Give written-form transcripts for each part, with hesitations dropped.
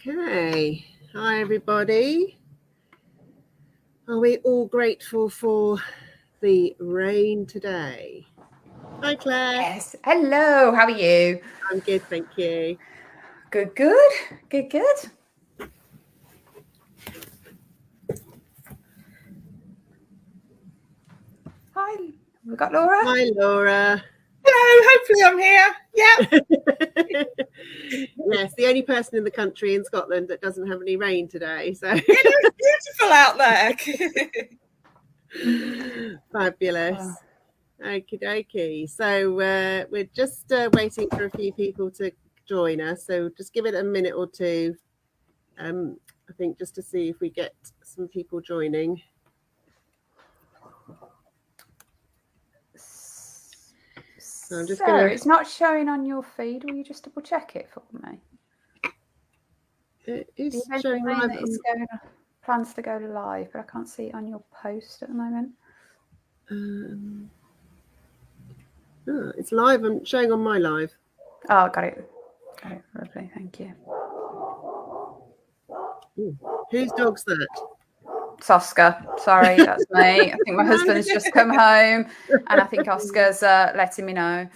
Okay. Hi, everybody. Are we all grateful for the rain today? Hi, Claire. Yes. Hello. How are you? I'm good, thank you. Good, good. Good, good. Hi. We've got Laura. Hi, Laura. Hello, hopefully I'm here. Yeah. Yes, the only person in the country in Scotland that doesn't have any rain today. So It is beautiful out there. fabulous. Okie dokie. So we're just waiting for a few people to join us. So just give it a minute or two. I think just to see if we get some people joining. So I'm just gonna... It's not showing on your feed. Will you just double check it for me? It is showing live. It's plans to go live, but I can't see it on your post at the moment. It's live. I'm showing on my live. Oh, got it. Got it. Lovely. Thank you. Ooh. Whose dog's that? It's Oscar. Sorry, that's me. I think my husband's just come home, and I think Oscar's letting me know.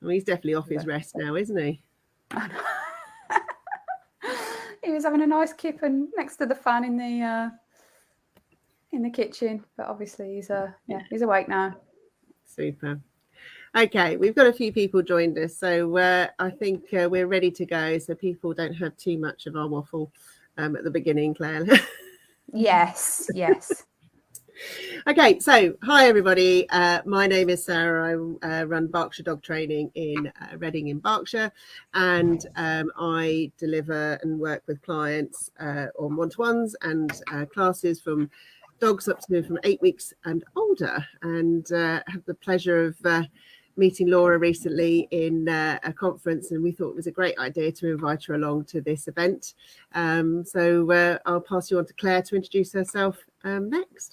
Well, he's definitely off his rest now, isn't he? He was having a nice kip and next to the fan in the kitchen, but obviously he's awake now. Super. Okay, we've got a few people joined us, so I think we're ready to go, so people don't have too much of our waffle at the beginning, Claire. Yes. Okay, so hi everybody. My name is Sarah. I run Berkshire Dog Training in Reading in Berkshire, and I deliver and work with clients on one-to-ones and classes from dogs up to from 8 weeks and older, and have the pleasure of meeting Laura recently in a conference, and we thought it was a great idea to invite her along to this event. So I'll pass you on to Claire to introduce herself next.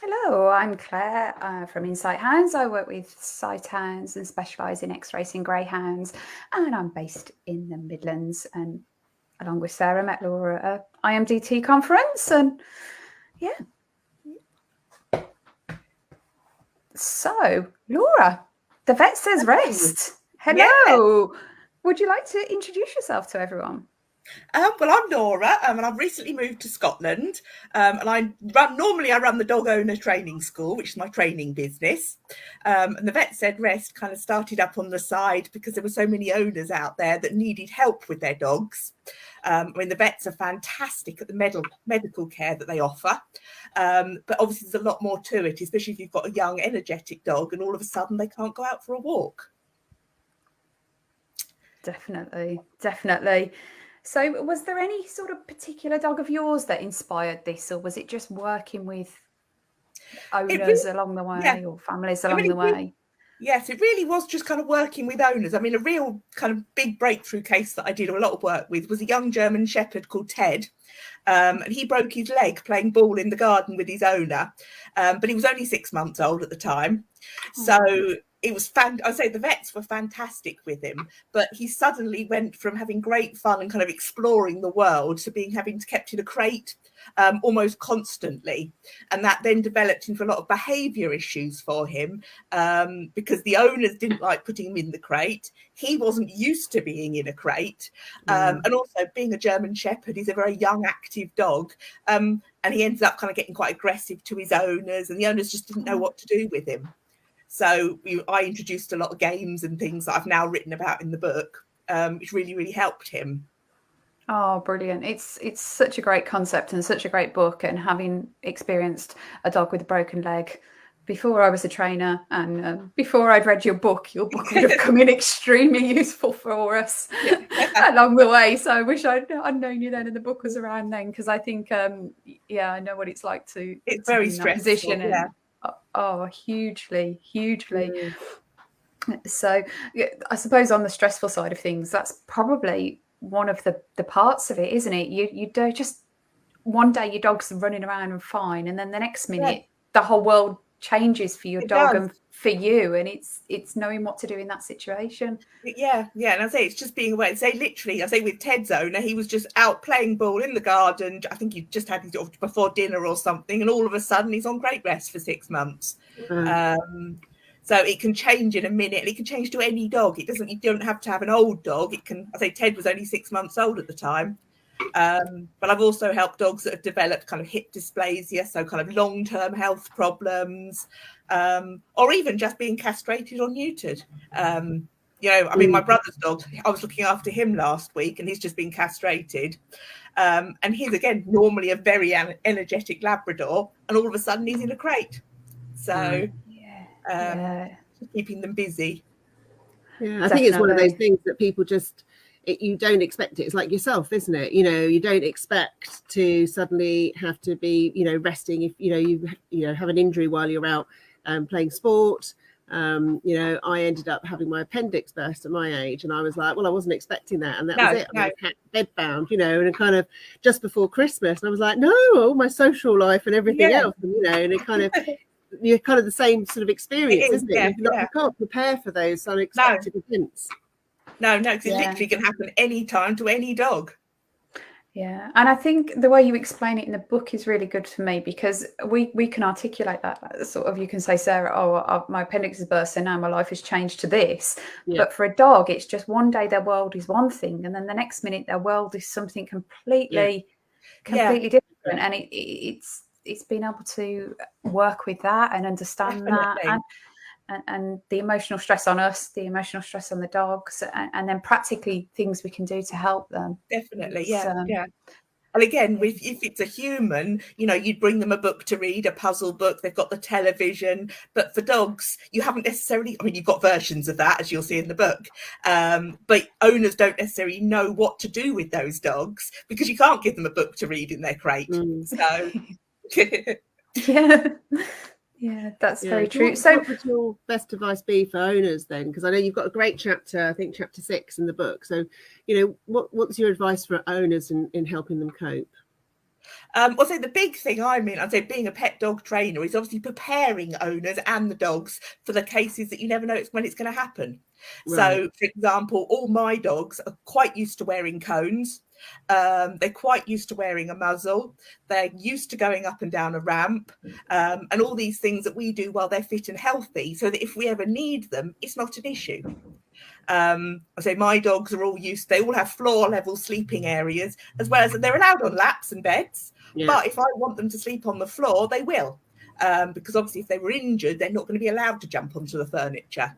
Hello, I'm Claire from Insight Hounds. I work with sight hounds and specialise in X-racing greyhounds, and I'm based in the Midlands. And along with Sarah, met Laura at a IMDT conference, and yeah. So, Laura, the vet says rest. Hello. Yeah. Would you like to introduce yourself to everyone? Well, I'm Laura, and I've recently moved to Scotland, and I run the dog owner training school, which is my training business. And the vet said rest kind of started up on the side because there were so many owners out there that needed help with their dogs. The vets are fantastic at the medical care that they offer, but obviously there's a lot more to it, especially if you've got a young, energetic dog, and all of a sudden they can't go out for a walk. Definitely. So was there any sort of particular dog of yours that inspired this, or was it just working with owners along the way or families along the way? Yes, it really was just kind of working with owners. I mean, a real kind of big breakthrough case that I did a lot of work with was a young German Shepherd called Ted. And he broke his leg playing ball in the garden with his owner. But he was only 6 months old at the time. So it was I'd say the vets were fantastic with him, but he suddenly went from having great fun and kind of exploring the world to having kept in a crate almost constantly. And that then developed into a lot of behaviour issues for him because the owners didn't like putting him in the crate. He wasn't used to being in a crate. And also being a German Shepherd, he's a very young, active dog. And he ended up kind of getting quite aggressive to his owners, and the owners just didn't know what to do with him. So I introduced a lot of games and things that I've now written about in the book, which really, really helped him. Oh, brilliant. It's such a great concept and such a great book. And having experienced a dog with a broken leg before I was a trainer and before I'd read your book would have come in extremely useful for us along the way. So I wish I'd known you then and the book was around then, because I think, I know what it's like to very be in that position. Hugely. So I suppose on the stressful side of things, that's probably one of the parts of it, isn't it? You don't just one day your dog's running around and fine, and then the next minute the whole world changes for your It dog does. and for you, and it's knowing what to do in that situation. Yeah, and I say it's just being aware. Say literally, I say with Ted's owner, he was just out playing ball in the garden. I think he just had his dog before dinner or something, and all of a sudden he's on crate rest for 6 months. So it can change in a minute, and it can change to any dog. It doesn't. You don't have to have an old dog. It can. I say Ted was only 6 months old at the time. But I've also helped dogs that have developed kind of hip dysplasia, so kind of long-term health problems, or even just being castrated or neutered. I mean, my brother's dog, I was looking after him last week, and he's just been castrated. And he's, again, normally a very energetic Labrador, and all of a sudden he's in a crate. So keeping them busy. Yeah, I think it's one of those things that people just, you don't expect it. It's like yourself, isn't it? You don't expect to suddenly have to be, resting if, you have an injury while you're out playing sport. I ended up having my appendix burst at my age, and I was like, well, I wasn't expecting that. And that was it. I was bedbound, and kind of just before Christmas. And I was like, no, all my social life and everything else, and it kind of, you're kind of the same sort of experience, isn't it? You can't prepare for those unexpected events. No, because it literally can happen any time to any dog. Yeah, and I think the way you explain it in the book is really good for me, because we can articulate that sort of, you can say, Sarah, my appendix is burst, so now my life has changed to this. Yeah. But for a dog, it's just one day their world is one thing, and then the next minute their world is something completely different. And it's being able to work with that and understand that. And the emotional stress on us, the emotional stress on the dogs, and then practically things we can do to help them. Definitely, yeah. And again, if it's a human, you'd bring them a book to read, a puzzle book. They've got the television. But for dogs, you haven't necessarily, you've got versions of that, as you'll see in the book. But owners don't necessarily know what to do with those dogs, because you can't give them a book to read in their crate. So... Yeah, that's very true. What would your best advice be for owners then? Because I know you've got a great chapter, I think chapter 6 in the book. So, what's your advice for owners in helping them cope? So the big thing, I'd say being a pet dog trainer is obviously preparing owners and the dogs for the cases that you never know when it's going to happen. Right. So, for example, all my dogs are quite used to wearing cones. They're quite used to wearing a muzzle. They're used to going up and down a ramp, and all these things that we do while they're fit and healthy, so that if we ever need them, it's not an issue. I say my dogs are all used, they all have floor level sleeping areas, as well as they're allowed on laps and beds. But if I want them to sleep on the floor, they will, because obviously if they were injured, they're not going to be allowed to jump onto the furniture.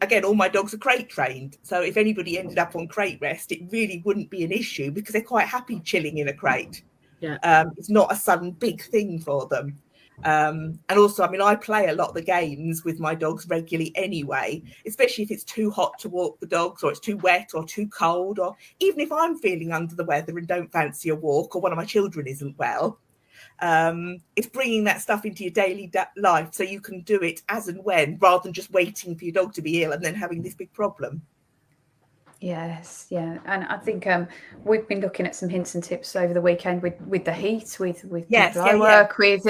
Again, all my dogs are crate trained. So if anybody ended up on crate rest, it really wouldn't be an issue, because they're quite happy chilling in a crate. It's not a sudden big thing for them. And also, I play a lot of the games with my dogs regularly anyway, especially if it's too hot to walk the dogs, or it's too wet or too cold, or even if I'm feeling under the weather and don't fancy a walk, or one of my children isn't well. It's bringing that stuff into your daily life so you can do it as and when, rather than just waiting for your dog to be ill and then having this big problem. Yes, and I think we've been looking at some hints and tips over the weekend with the heat, with people I work with,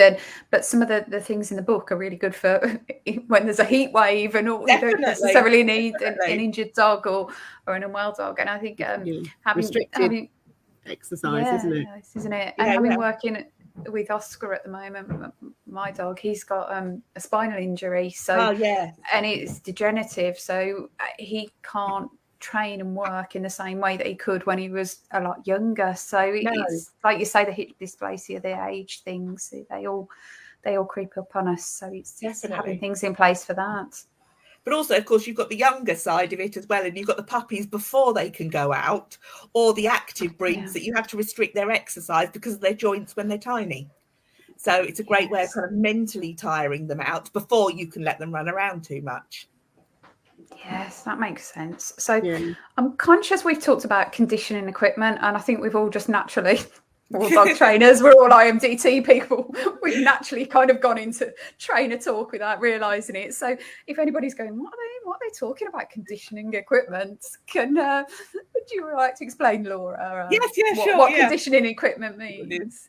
but some of the things in the book are really good for when there's a heat wave, and you don't necessarily need an injured dog or an unwell dog. And I think having exercise, isn't it? And working with Oscar at the moment, my dog, he's got a spinal injury, and it's degenerative, so he can't train and work in the same way that he could when he was a lot younger. So it's like you say, the hip dysplasia, the age things, they all creep up on us. So it's having things in place for that. But also, of course, you've got the younger side of it as well, and you've got the puppies before they can go out, or the active breeds that you have to restrict their exercise because of their joints when they're tiny. So it's a great way of kind of mentally tiring them out before you can let them run around too much. Yes, that makes sense. So I'm conscious we've talked about conditioning equipment, and I think we've all just naturally... We're all dog trainers, we're all IMDT people. We've naturally kind of gone into trainer talk without realising it. So if anybody's going, what are they talking about, conditioning equipment? you like to explain, Laura? Sure. Conditioning equipment means?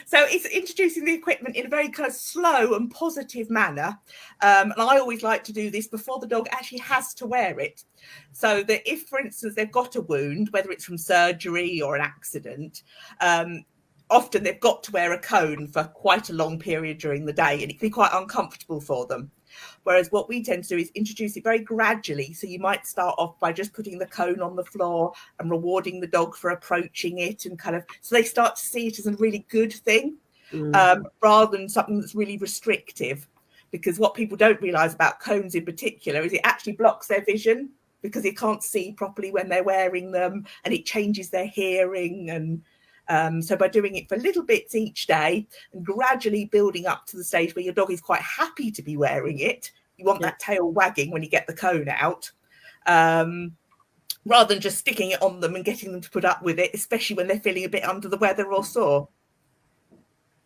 So it's introducing the equipment in a very kind of slow and positive manner. And I always like to do this before the dog actually has to wear it. So that if, for instance, they've got a wound, whether it's from surgery or an accident, often they've got to wear a cone for quite a long period during the day, and it can be quite uncomfortable for them. Whereas what we tend to do is introduce it very gradually. So you might start off by just putting the cone on the floor and rewarding the dog for approaching it, and kind of, so they start to see it as a really good thing, rather than something that's really restrictive. Because what people don't realise about cones in particular is it actually blocks their vision, because they can't see properly when they're wearing them, and it changes their hearing. And so by doing it for little bits each day and gradually building up to the stage where your dog is quite happy to be wearing it, you want that tail wagging when you get the cone out, rather than just sticking it on them and getting them to put up with it, especially when they're feeling a bit under the weather or sore.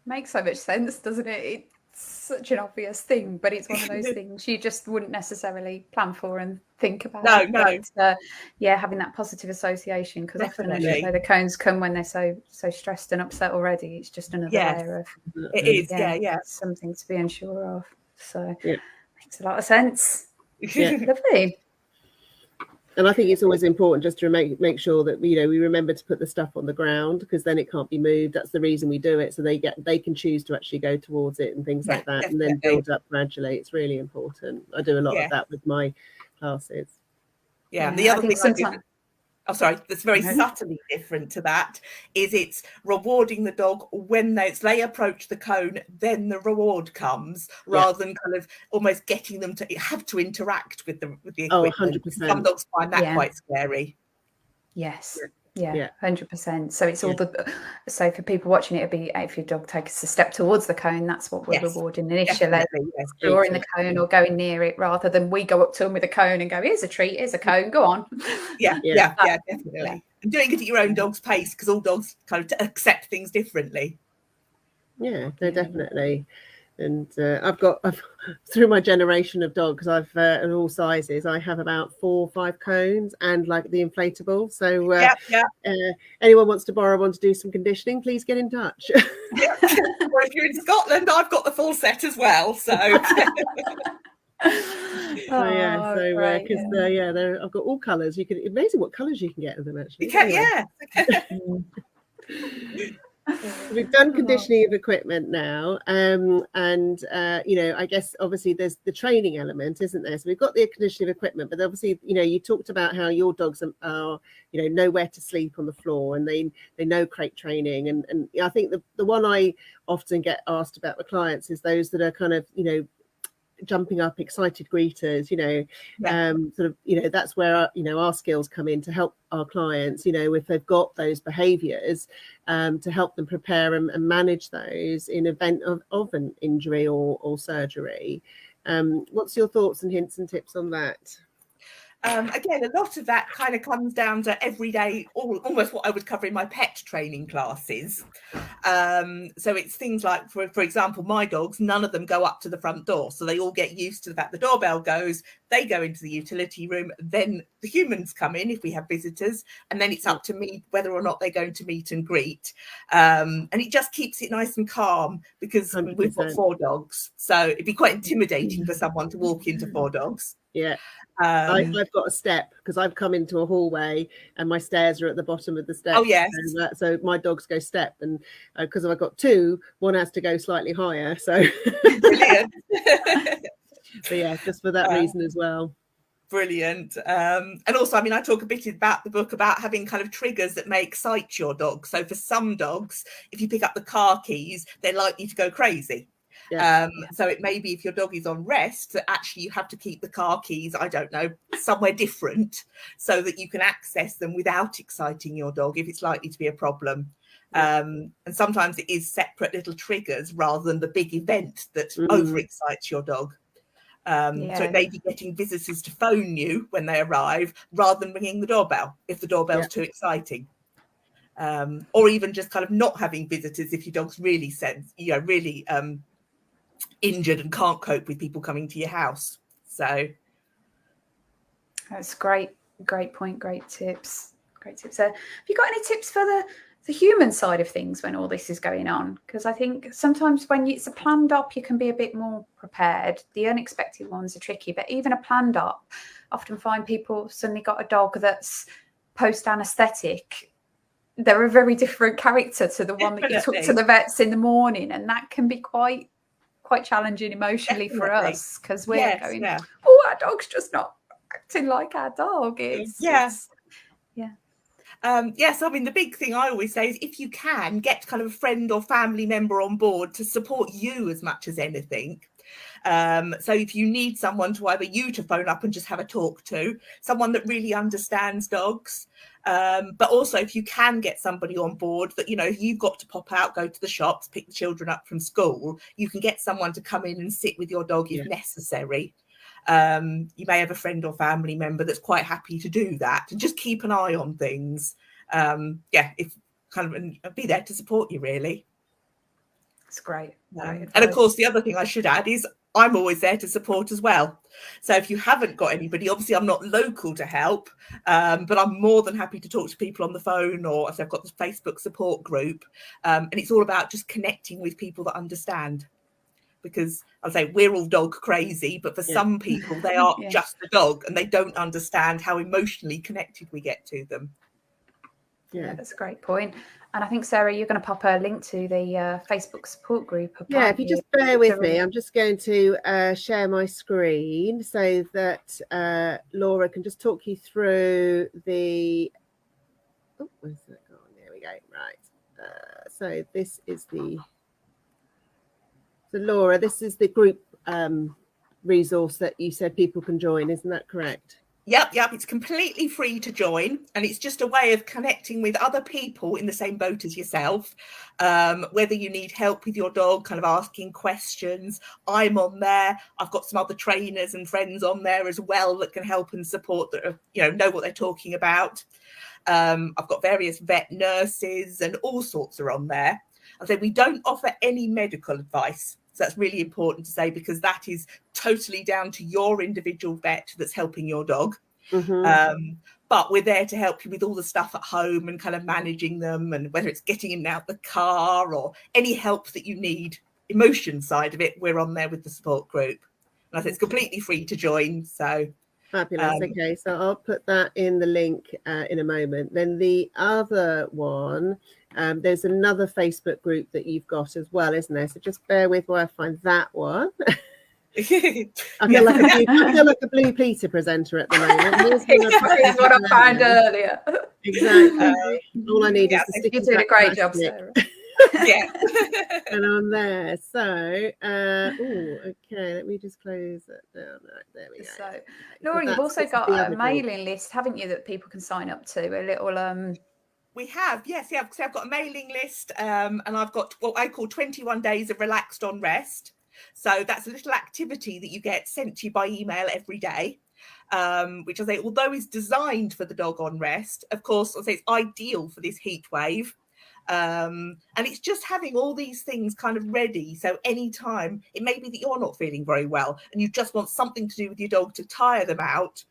Makes so much sense, doesn't it? It's such an obvious thing, but it's one of those things you just wouldn't necessarily plan for and think about. No. Having that positive association, because often, as you know, the cones come when they're so stressed and upset already. It's just another layer of it is something to be unsure of. So makes a lot of sense. Lovely. And I think it's always important just to make sure that we remember to put the stuff on the ground, because then it can't be moved. That's the reason we do it, so they can choose to actually go towards it and things like that, and then build up gradually. It's really important. I do a lot of that with my classes. And the other thing that's very subtly different to that is it's rewarding the dog when they approach the cone, then the reward comes, rather than kind of almost getting them to have to interact with the equipment. 100%. Some dogs find that quite scary. Yes. Yeah, 100%. So it's all so for people watching it, it'd be if your dog takes a step towards the cone, that's what we're rewarding initially. Drawing the cone or going near it, rather than we go up to them with a cone and go, here's a treat, here's a cone, go on. Definitely. And doing it at your own dog's pace, because all dogs kind of accept things differently. Definitely. And I've through my generation of dogs, I've in all sizes, I have about 4 or 5 cones and like the inflatable. So anyone wants to borrow one to do some conditioning, please get in touch. Well, if you're in Scotland, I've got the full set as well. So I've got all colours. Amazing what colours you can get of them, actually. We've done conditioning of equipment now, and I guess obviously there's the training element, isn't there? So we've got the conditioning of equipment, but obviously you talked about how your dogs are know where to sleep on the floor, and they know crate training, and I think the one I often get asked about with clients is those that are kind of jumping up, excited greeters, that's where our skills come in to help our clients, if they've got those behaviors, to help them prepare and manage those in event of an injury or surgery. What's your thoughts and hints and tips on that? Again, a lot of that kind of comes down to everyday, almost what I would cover in my pet training classes. So it's things like, for example, my dogs, none of them go up to the front door. So they all get used to the fact the doorbell goes, they go into the utility room, then the humans come in if we have visitors, and then it's up to me whether or not they're going to meet and greet. And it just keeps it nice and calm, because 100%. We've got 4 dogs. So it'd be quite intimidating for someone to walk into 4 dogs. Yeah. I've got a step, because I've come into a hallway and my stairs are at the bottom of the steps. Oh, yes. So my dogs go step, and because I've got 2, one has to go slightly higher. So brilliant. But just for that reason as well. Brilliant. And also, I talk a bit about the book about having kind of triggers that may excite your dog. So for some dogs, if you pick up the car keys, they're likely to go crazy. So it may be if your dog is on rest, that actually you have to keep the car keys, I don't know, somewhere different, so that you can access them without exciting your dog if it's likely to be a problem. And sometimes it is separate little triggers rather than the big event that overexcites your dog. So it may be getting visitors to phone you when they arrive rather than ringing the doorbell if the doorbell's too exciting. Or even just kind of not having visitors if your dog's really injured and can't cope with people coming to your house. So that's great point, great tips. Great tips there. Have you got any tips for the human side of things when all this is going on? Because I think sometimes when it's a planned op, you can be a bit more prepared. The unexpected ones are tricky, but even a planned op, often find people suddenly got a dog that's post-anaesthetic. They're a very different character to the one that you took to the vets in the morning, and that can be quite challenging emotionally for us, because we're going, oh, our dog's just not acting like our dog. Yes, I mean, the big thing I always say is if you can, get kind of a friend or family member on board to support you as much as anything. So if you need someone to either you to phone up and just have a talk to, someone that really understands dogs, but also if you can get somebody on board that, you know, if you've got to pop out, go to the shops, pick the children up from school, you can get someone to come in and sit with your dog if necessary. You may have a friend or family member that's quite happy to do that, and just keep an eye on things. If kind of, and be there to support you, really. It's great. And of course, the other thing I should add is I'm always there to support as well. So if you haven't got anybody, obviously I'm not local to help, but I'm more than happy to talk to people on the phone, or if I've got the Facebook support group, and it's all about just connecting with people that understand. Because I'll say we're all dog crazy, but for some people, they are just a dog and they don't understand how emotionally connected we get to them. Yeah, that's a great point. And I think, Sarah, you're going to pop a link to the Facebook support group. Yeah, if you just bear with me, I'm just going to share my screen so that Laura can just talk you through the... Oh, where's that gone? There we go. Right. So this is the... So Laura, this is the group resource that you said people can join, isn't that correct? Yep. It's completely free to join, and it's just a way of connecting with other people in the same boat as yourself. Whether you need help with your dog, kind of asking questions, I'm on there. I've got some other trainers and friends on there as well that can help and support, that know what they're talking about. I've got various vet nurses and all sorts are on there. I say we don't offer any medical advice. So that's really important to say, because that is totally down to your individual vet that's helping your dog. Mm-hmm. But we're there to help you with all the stuff at home and kind of managing them, and whether it's getting in and out the car or any help that you need, emotion side of it, we're on there with the support group. And I think it's completely free to join. So fabulous. Okay, so I'll put that in the link in a moment. Then the other one, there's another Facebook group that you've got as well, isn't there? So just bear with while I find that one. I feel like a Blue Peter presenter at the moment. Here's what I found earlier. Exactly. All I need is the sticky. You did a great job, Sarah. And on there. So, okay, let me just close that down. Right, there we go. So, Laura, you've also got a mailing list, haven't you, that people can sign up to? A little We have, yes. So I've got a mailing list, and I've got what I call 21 days of relaxed on rest. So that's a little activity that you get sent to you by email every day, which I say, although is designed for the dog on rest, of course, I say it's ideal for this heat wave. And it's just having all these things kind of ready. So anytime it may be that you're not feeling very well and you just want something to do with your dog to tire them out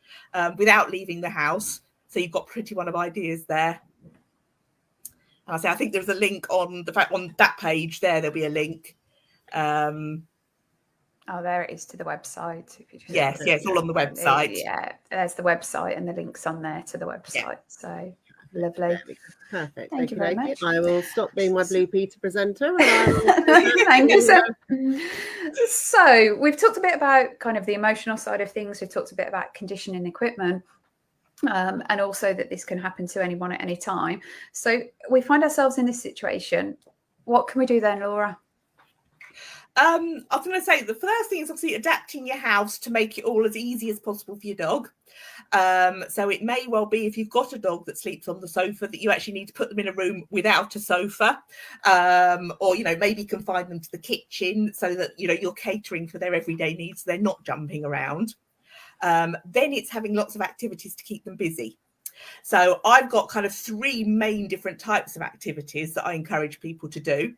without leaving the house. So you've got pretty one of ideas there. And I think there's a link on that page there. There'll be a link. Oh, there it is to the website. If you just yes, it's all on the website. Yeah, there's the website and the links on there to the website. Yeah. So lovely. Perfect. Thank you very much. I will stop being my Blue Peter presenter. Thank you, sir. So we've talked a bit about kind of the emotional side of things. We've talked a bit about conditioning equipment. And also that this can happen to anyone at any time. So we find ourselves in this situation. What can we do then, Laura? I was going to say the first thing is obviously adapting your house to make it all as easy as possible for your dog. So it may well be, if you've got a dog that sleeps on the sofa, that you actually need to put them in a room without a sofa, or maybe confine them to the kitchen so that you're catering for their everyday needs, so they're not jumping around. Then it's having lots of activities to keep them busy. So I've got kind of 3 main different types of activities that I encourage people to do.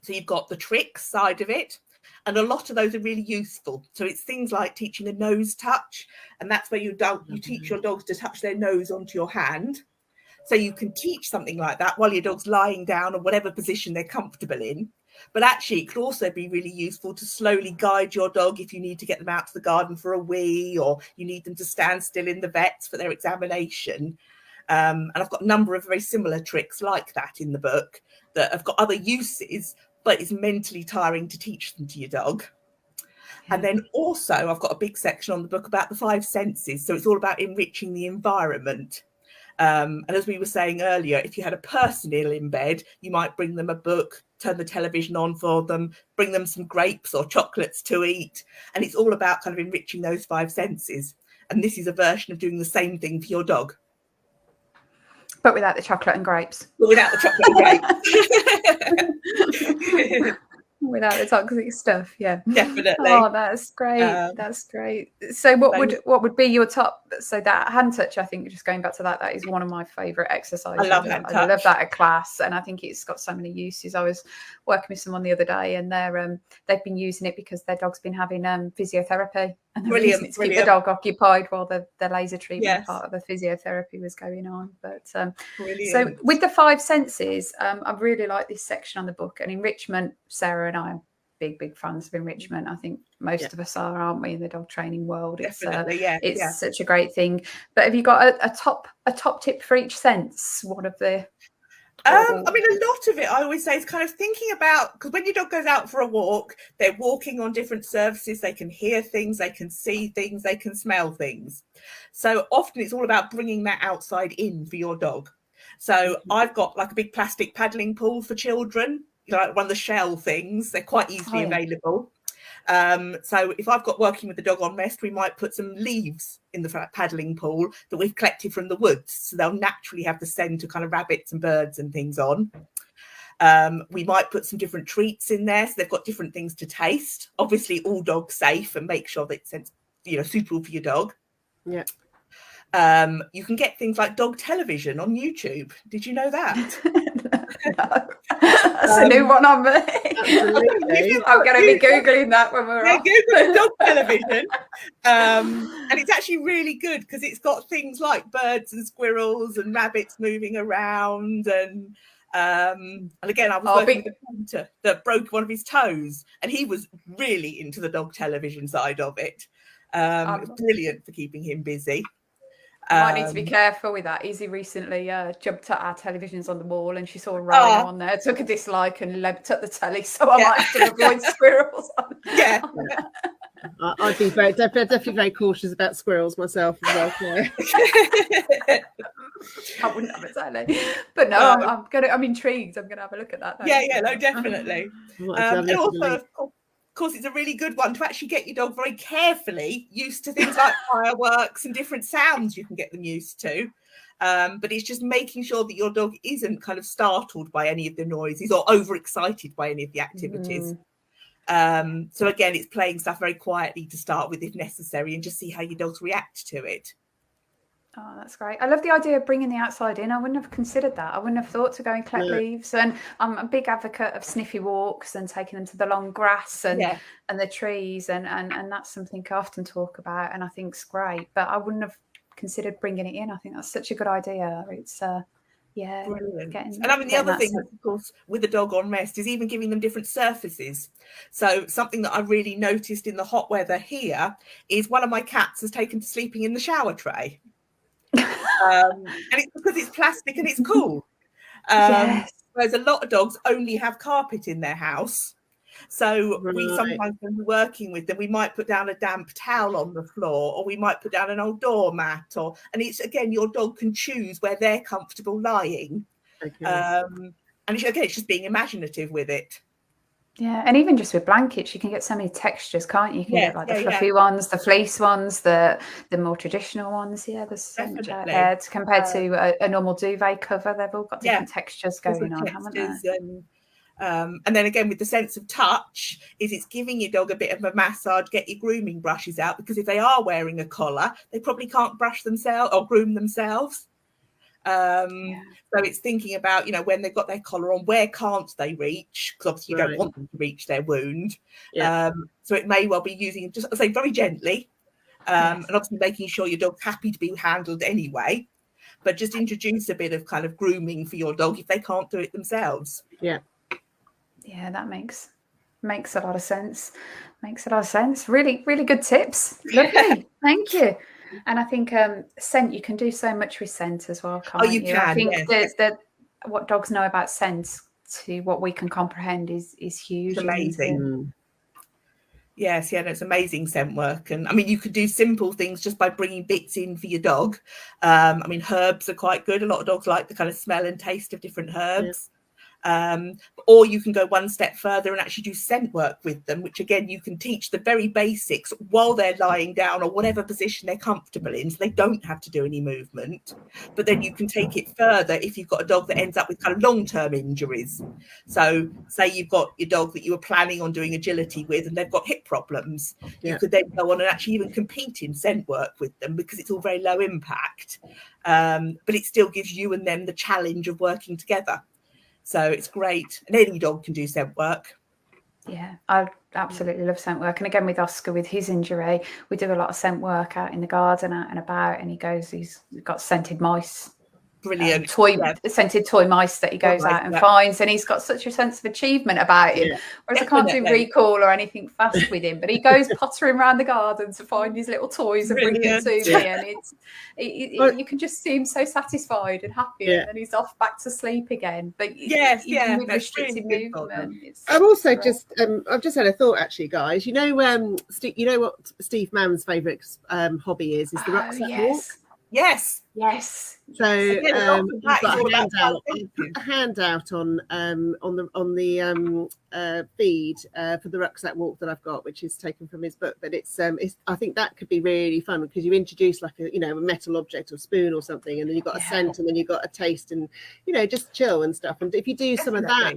So you've got the tricks side of it, and a lot of those are really useful. So it's things like teaching a nose touch, and that's where you teach your dogs to touch their nose onto your hand. So you can teach something like that while your dog's lying down or whatever position they're comfortable in. But actually, it could also be really useful to slowly guide your dog if you need to get them out to the garden for a wee, or you need them to stand still in the vets for their examination. And I've got a number of very similar tricks like that in the book that have got other uses, but it's mentally tiring to teach them to your dog. And then also I've got a big section on the book about the 5 senses. So it's all about enriching the environment. And as we were saying earlier, if you had a person ill in bed, you might bring them a book, turn the television on for them, bring them some grapes or chocolates to eat. And it's all about kind of enriching those 5 senses. And this is a version of doing the same thing for your dog. But without the chocolate and grapes. But without the chocolate and grapes. Without the toxic stuff, yeah, definitely. Oh, that's great. That's great. So what would be your top? So that hand touch, I think, just going back to that, that is one of my favourite exercises. I love hand touch. I love that at class, and I think it's got so many uses. I was working with someone the other day, and they've been using it because their dog's been having physiotherapy, and they're using it to keep the dog occupied while the laser treatment part of the physiotherapy was going on. But so with the 5 senses, I really like this section on the book, and enrichment. Sarah and I are big fans of enrichment. I think most of us are, aren't we, in the dog training world? Definitely, it's such a great thing. But have you got a top tip for each sense? One of the I mean, a lot of it, I always say, is kind of thinking about, because when your dog goes out for a walk, they're walking on different surfaces. They can hear things, they can see things, they can smell things. So often it's all about bringing that outside in for your dog. So I've got like a big plastic paddling pool for children, like one of the shell things. They're quite easily available. So if I've got working with the dog on rest, we might put some leaves in the paddling pool that we've collected from the woods, so they'll naturally have the scent of kind of rabbits and birds and things on. We might put some different treats in there, so they've got different things to taste. Obviously, all dog safe, and make sure that it's suitable for your dog. Yeah. You can get things like dog television on YouTube. Did you know that? No. That's a new one on me. I'm going to be Googling that when we're off. Google dog television. And it's actually really good because it's got things like birds and squirrels and rabbits moving around. And again, I was working with a painter that broke one of his toes, and he was really into the dog television side of it. It was brilliant for keeping him busy. I might need to be careful with that. Izzy recently jumped at our televisions on the wall, and she saw a rhino on there, took a dislike, and leapt at the telly. So I might have to avoid squirrels. I'd be definitely very cautious about squirrels myself as well. I wouldn't have a telly, but no, I'm intrigued. I'm gonna have a look at that. No, definitely. And also, of course, it's a really good one to actually get your dog very carefully used to things like fireworks and different sounds you can get them used to. But it's just making sure that your dog isn't kind of startled by any of the noises or overexcited by any of the activities. So again, it's playing stuff very quietly to start with if necessary, and just see how your dogs react to it. Oh, that's great. I love the idea of bringing the outside in. I wouldn't have considered that. I wouldn't have thought to go and collect leaves. And I'm a big advocate of sniffy walks and taking them to the long grass and the trees. And that's something I often talk about, and I think it's great. But I wouldn't have considered bringing it in. I think that's such a good idea. It's, brilliant. And I mean, the other thing, of course, with the dog on rest is even giving them different surfaces. So something that I really noticed in the hot weather here is one of my cats has taken to sleeping in the shower tray. And it's because it's plastic and it's cool. Whereas a lot of dogs only have carpet in their house. So we sometimes, when we're working with them, we might put down a damp towel on the floor, or we might put down an old doormat, and it's, again, your dog can choose where they're comfortable lying. And it's just being imaginative with it. Yeah, and even just with blankets, you can get so many textures, can't you? You can get like the fluffy ones, the fleece ones, the more traditional ones. Yeah, there's so much out there compared to a normal duvet cover. They've all got different textures going on, haven't they? And then again, with the sense of touch, it's giving your dog a bit of a massage, get your grooming brushes out, because if they are wearing a collar, they probably can't brush themselves or groom themselves. So it's thinking about, when they've got their collar on, where can't they reach? Because obviously you don't want them to reach their wound. So it may well be using, just I say, very gently, and obviously making sure your dog's happy to be handled anyway. but just introduce a bit of kind of grooming for your dog if they can't do it themselves. Yeah. Yeah, that makes a lot of sense. Makes a lot of sense. Really, really good tips. Lovely. Thank you. And I think scent, you can do so much with scent as well, can't you you? can, I think yes. that what dogs know about scent to what we can comprehend is huge. It's amazing. Mm. Yes, yeah, no, it's amazing scent work. And I mean, you could do simple things just by bringing bits in for your dog. I mean, herbs are quite good. A lot of dogs like the kind of smell and taste of different herbs. Or you can go one step further and actually do scent work with them, which again, you can teach the very basics while they're lying down or whatever position they're comfortable in, so they don't have to do any movement. But then you can take it further if you've got a dog that ends up with kind of long-term injuries. So say you've got your dog that you were planning on doing agility with and they've got hip problems. You could then go on and actually even compete in scent work with them because it's all very low impact. But it still gives you and them the challenge of working together. So it's great. And any dog can do scent work. Yeah, I absolutely love scent work. And again, with Oscar, with his injury, we do a lot of scent work out in the garden, out and about. And he's got scented mice. Brilliant. Scented toy mice that he goes out and finds, and he's got such a sense of achievement about him. Whereas definitely. I can't do recall or anything fast with him, but he goes pottering around the garden to find his little toys and bring them to me, and you can just see him so satisfied and happy, and then he's off back to sleep again. But even with restricted movement, I've also just I've just had a thought actually, guys. You know what Steve Mann's favourite hobby is the rucksack walk. Yes. So you've got a handout on the feed for the rucksack walk that I've got, which is taken from his book. But it's I think that could be really fun because you introduce like a metal object or spoon or something, and then you've got a scent, and then you've got a taste, and just chill and stuff. And if you do some of that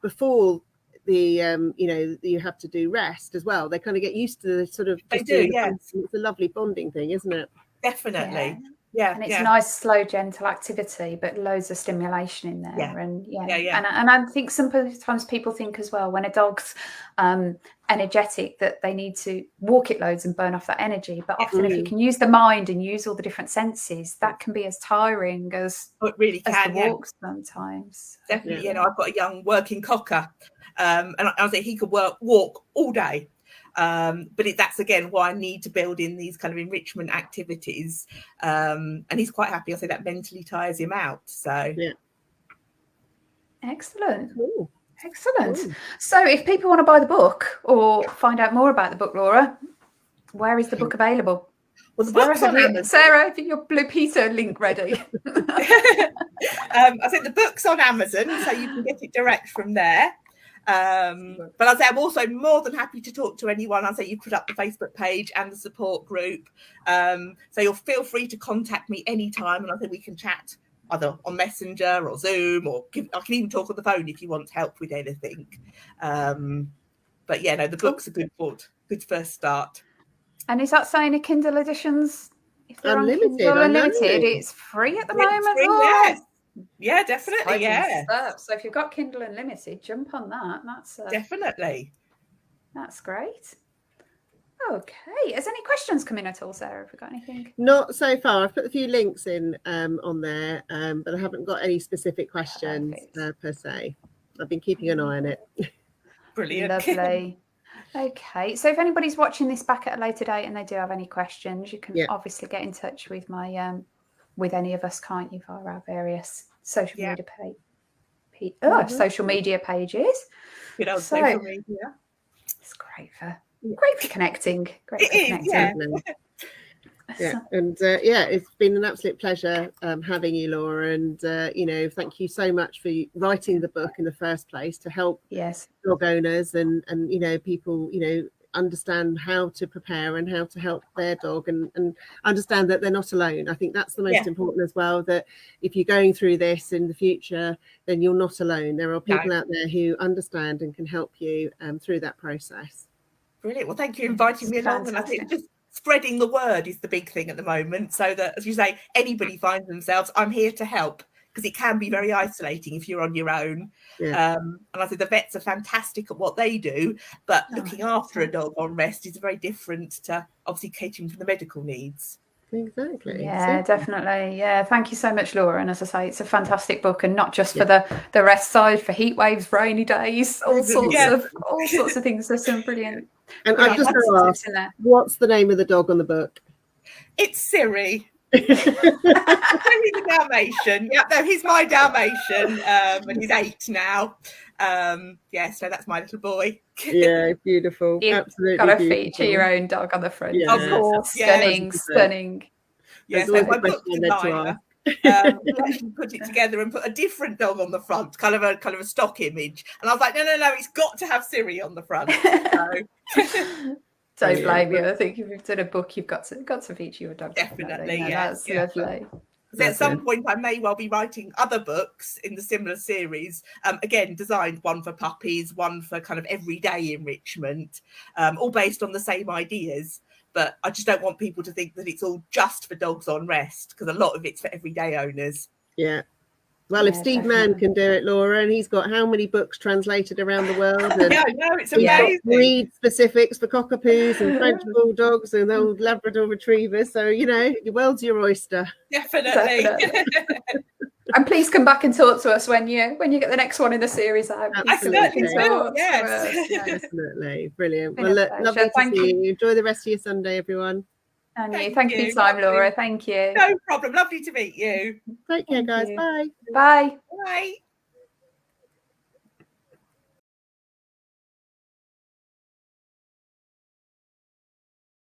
before the you have to do rest as well, they kind of get used to the sort of they do. It's a lovely bonding thing, isn't it? Definitely. And it's nice, slow, gentle activity, but loads of stimulation in there. And and I think sometimes people think as well when a dog's energetic that they need to walk it loads and burn off that energy. But often if you can use the mind and use all the different senses, that can be as tiring as it really can. The walks sometimes. Definitely. I've got a young working cocker, and I was like, he could walk all day. But that's again why I need to build in these kind of enrichment activities, and he's quite happy. I say that mentally tires him out. So excellent. Ooh. Excellent. Ooh. So if people want to buy the book or find out more about the book, Laura, where is the book available? Well, the book's on Amazon. Sarah, have you your Blue Peter link ready? I think the book's on Amazon, so you can get it direct from there. But I'll say I'm also more than happy to talk to anyone. I'll say you put up the Facebook page and the support group. So you'll feel free to contact me anytime, and I think we can chat either on Messenger or Zoom, or I can even talk on the phone if you want help with anything. But the book's a good first start. And is that saying a Kindle editions? If they're Unlimited, Unlimited, it's free at the moment. Free, yes. Yeah, definitely. So if you've got Kindle Unlimited, jump on that. That's definitely. That's great. Okay. Has any questions come in at all, Sarah? Have we got anything? Not so far. I've put a few links in on there, but I haven't got any specific questions per se. I've been keeping an eye on it. Brilliant. Lovely. Okay. So if anybody's watching this back at a later date and they do have any questions, you can obviously get in touch with my with any of us, can't you, via our various social media social media pages. Good old social media. It's great for connecting. It's been an absolute pleasure having you, Laura, and thank you so much for writing the book in the first place to help dog owners and people understand how to prepare and how to help their dog and understand that they're not alone. I think that's the most important as well, that if you're going through this in the future, then you're not alone. There are people out there who understand and can help you through that process. Brilliant. Well, thank you for inviting me along. And I think just spreading the word is the big thing at the moment, so that, as you say, anybody finds themselves, I'm here to help, because it can be very isolating if you're on your own. And I think the vets are fantastic at what they do, but looking after a dog on rest is very different to obviously catering for the medical needs. Exactly. Yeah, Super. definitely. Yeah, thank you so much, Laura. And as I say, it's a fantastic book, and not just for the rest side, for heat waves, rainy days, all sorts of things. There's some brilliant. And I've just got to ask, what's the name of the dog on the book? It's Siri. He's a Dalmatian. Yeah, no, he's my Dalmatian, and he's 8 now. So that's my little boy. Yeah, beautiful. You've Absolutely got to beautiful. feature your own dog on the front. Yeah. Of course, stunning, stunning. Yes, so my book designer actually put it together and put a different dog on the front, kind of a stock image. And I was like, no, it's got to have Siri on the front. So. Don't blame you. I think if you've done a book, you've got to feature your dog. Definitely, That's lovely. So at some point, I may well be writing other books in the similar series. Again, designed, one for puppies, one for kind of everyday enrichment, all based on the same ideas. But I just don't want people to think that it's all just for dogs on rest, because a lot of it's for everyday owners. Yeah. Well, if Steve Mann can do it, Laura, and he's got how many books translated around the world? And yeah, I know, it's amazing. Breed specifics for cockapoos and French bulldogs and old Labrador retrievers. So, the world's your oyster. Definitely. And please come back and talk to us when you get the next one in the series out. I certainly will. Yes. Definitely. Brilliant. Well, look, lovely to see you. Enjoy the rest of your Sunday, everyone. And thank you for your time, Laura. Thank you. No problem. Lovely to meet you. Take care, guys. Bye. Bye. Bye.